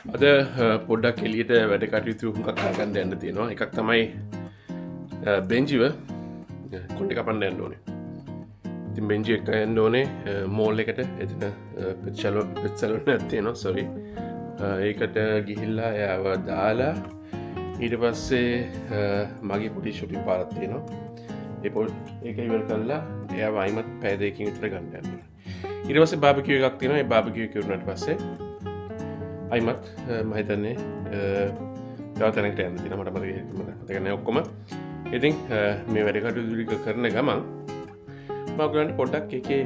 අද පොඩ්ඩක් එලියට වැඩ කටයුතු හුඟක් කරගන්න යන්න තියෙනවා. එකක් තමයි බෙන්ජිව කොණ්ඩේ කපන්න යන්න ඕනේ. ඉතින් බෙන්ජි එක යන්න ඕනේ මෝල් එකට. එතන පෙත් සැලුන් තියෙනවා. සෝරි. ඒකට ගිහිල්ලා එයාව දාලා ඊට පස්සේ මගේ පොඩි ෂොපින් පාරක් තියෙනවා. ඒක ඉවර කරලා එයාව අයිමත් පැය දෙකකින් විතර ගන්න යන්න ඕනේ. ඊට පස්සේ බාබකියු එකක් තියෙනවා. ඒ බාබකියු එක ඉවරනට පස්සේ අයිමත් මහිතන්නේ තව තැනකට යන්න තියෙනවා. මට මතක නැහැ ඔක්කොම. ඉතින් මේ වැඩ කටයුතු කරන ගමන් මම ඔයගලන්ට පොඩ්ඩක් එකේ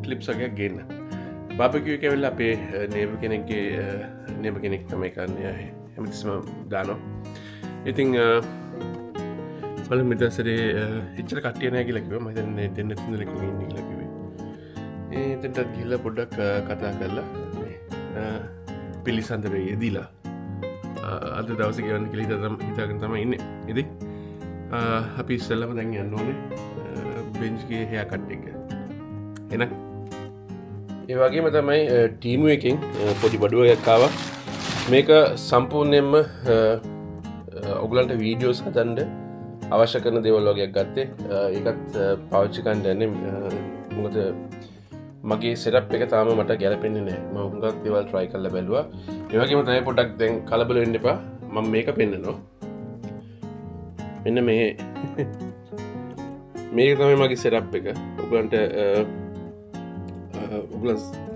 ක්ලිප්ස් වගේක් ගේන්න. බාබකියු එක ඇවිල්ලා අපේ නේබර් කෙනෙක් තමයි කරන්නේ. හැමතිස්සම දානවා. ඉතින් බලමු මෙතනසරේ එච්චර කට්ටිය නැහැ කියලා කිව්වා. මම හිතන්නේ දෙන්න තුන් දෙනෙක් වගේ ඉන්නේ කියලා කිව්වේ. එතනට ගිහලා පොඩ්ඩක් කතා කරලා පිළිසඳරේ යෙදිලා අද දවසේ ගෙවන්න කියලා හිතාගෙන තමයි ඉන්නේ. ඉතින් අපි ඉස්සෙල්ලාම දැන් යන්න ඕනේ බෙන්ජ්ගේ හෙයා කට් එක. එහෙනම් ඒ වගේම තමයි ටීම් එකකින් පොඩි බඩුවක් ආවා. මේක සම්පූර්ණයෙන්ම ඔයගලන්ට වීඩියෝස් හදන්න අවශ්‍ය කරන දේවල් වගේක් ගත්තේ. ඒකත් පාවිච්චි කරන්න යන්නේ මොකද මගේ සෙටප් එක තාම මට ගැලපෙන්නේ නැහැ. මම හුඟක් දේවල් try කරලා බැලුවා. ඒ වගේම තමයි පොඩ්ඩක් දැන් කලබල වෙන්න එපා. මම මේක පෙන්නනවා. මෙන්න මේක තමයි මගේ සෙටප් එක. ඔයගලන්ට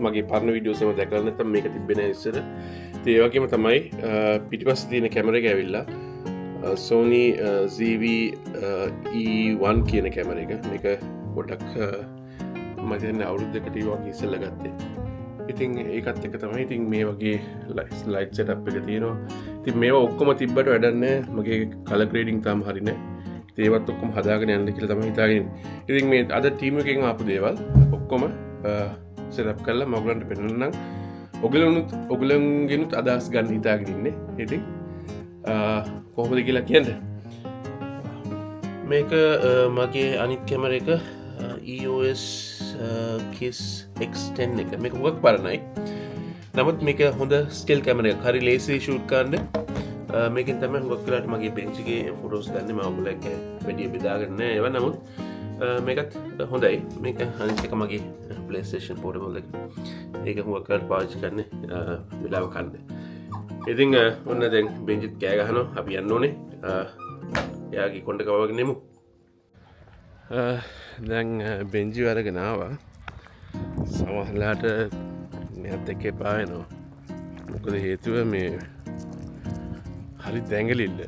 මගේ පරණ වීඩියෝස් එකම දැකලා නැත්නම් මේක තිබ්බේ නැහැ ඉස්සර. ඒ වගේම තමයි පිටිපස්සේ තියෙන කැමරා එක ඇවිල්ලා Sony ZV-E1 කියන කැමරා එක. මේක පොඩ්ඩක් මම අවුරුද්දකට වගේ ඉස්සෙල්ලා ගත්තේ. ඉතින් ඒකත් එක තමයි. ඉතින් මේ වගේ ලයිට් සෙටප් එක තියෙනවා. ඉතින් මේවා ඔක්කොම තිබ්බට වැඩක් නැහැ. මගේ කලර් ග්‍රේඩින් තාම හරි නැහැ. ඉතින් ඒවත් ඔක්කොම හදාගෙන යන්න කියලා තමයි හිතාගෙන ඉන්නේ. ඉතින් මේ අද ටීම් එකෙන් ආපු දේවල් ඔක්කොම සෙටප් කරලා මම ඔයගලන්ට පෙන්නන්නම්. ඔයගලන්ගෙනුත් අදහස් ගන්න හිතාගෙන ඉන්නේ. ඉතින් කොහොමද කියලා කියන්නේ. මේක මගේ අනිත් කැමරා එක EOS KISS X10 එක. මේක හුඟක් පරණයි. නමුත් මේක හොඳ ස්ටිල් කැමරා එකක්. හරි ලේසි ෂූට් කරන්න. මේකෙන් තමයි හුඟක් වෙලාවට මගේ බෙන්ච්ගේ ෆොටෝස් ගන්න. මම ඔයගලට වැඩි බෙදාගෙන නෑ ඒවා. නමුත් මේකත් හොඳයි. මේක අනිත් එක මගේ PlayStation Portable එක. ඒක හුඟක් වෙලාවට පාවිච්චි කරන්නේ වෙලාව කන්න. ඉතින් ඔන්න දැන් බෙන්ජිත් කෑ ගහනවා. අපි යන්න ඕනේ. එයාගේ කොණ්ඩ කවගෙන නෙමු. දැන් බෙන්ජි අරගෙන ආවා. සමහරලාට මෙයත් එක්ක එපා වෙනවා. මොකද හේතුව මේ හරි දැඟලිල්ල.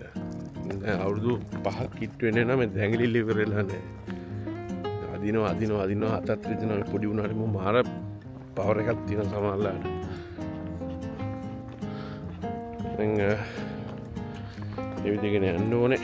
දැන් අවුරුදු 5ක් කිට් වෙන්නේ නම් මේ දැඟලිල්ල ඉවර වෙලා නැහැ. අදිනවා අතත් රිදෙනවා. පොඩි වුණාට මම මාර පවර් එකක් තියෙන සමහරලාට. දැන් ඒ විදිහගෙන යන්න ඕනේ.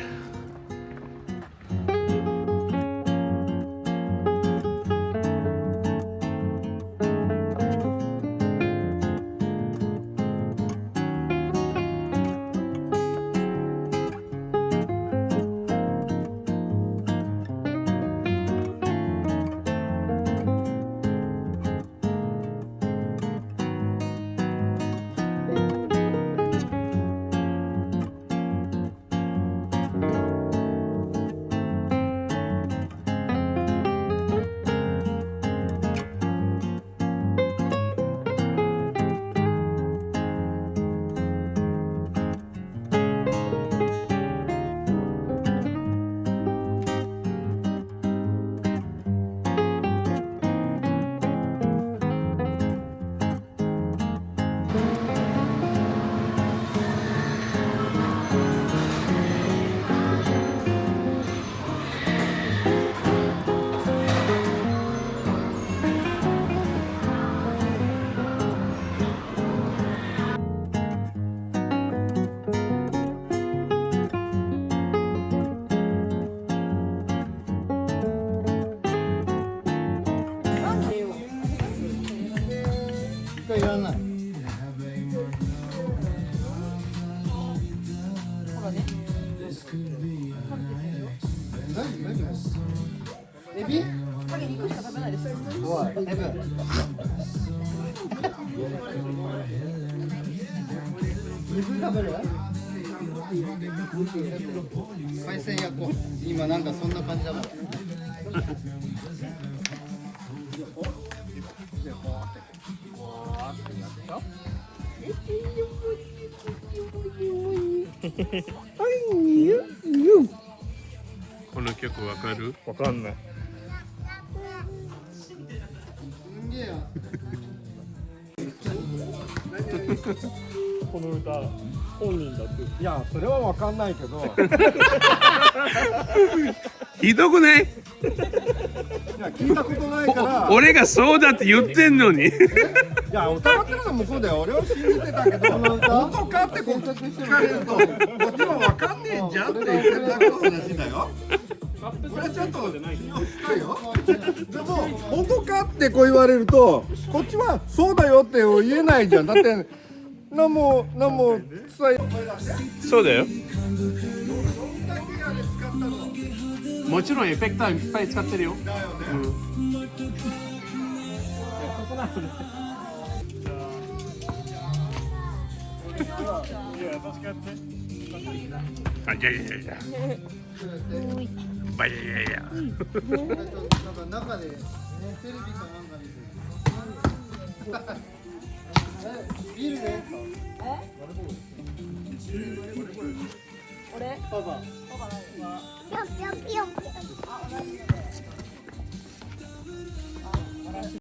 Maybe? What? Ever. 肉食べる？海鮮焼こう。今なんかそんな感じだから。この曲わかる？わかんない。すんげえや。この歌本人だって。いや、それはわかんないけど。ひどくない？いや、聞いたことないから。俺がそうだって言ってんのに。いや、疑ってるのは向こうだよ。俺を信じてたけど、本当かって聞かれると、こっちはわかんねえじゃんって言ってるだけの話だよ。俺はちゃんと信用したよ。でも、本当かってこう言われると、こっちはそうだよって言えないじゃん。だって、何も伝え。そうだよ。もちろんエフェクターいっぱい使ってるよ。あ、いやいやいやいや。ばいやいやいや。なんか中でテレビかなんか見てる。ビールね。俺パパ。パパ何？ぴょんぴょんぴょんぴょん。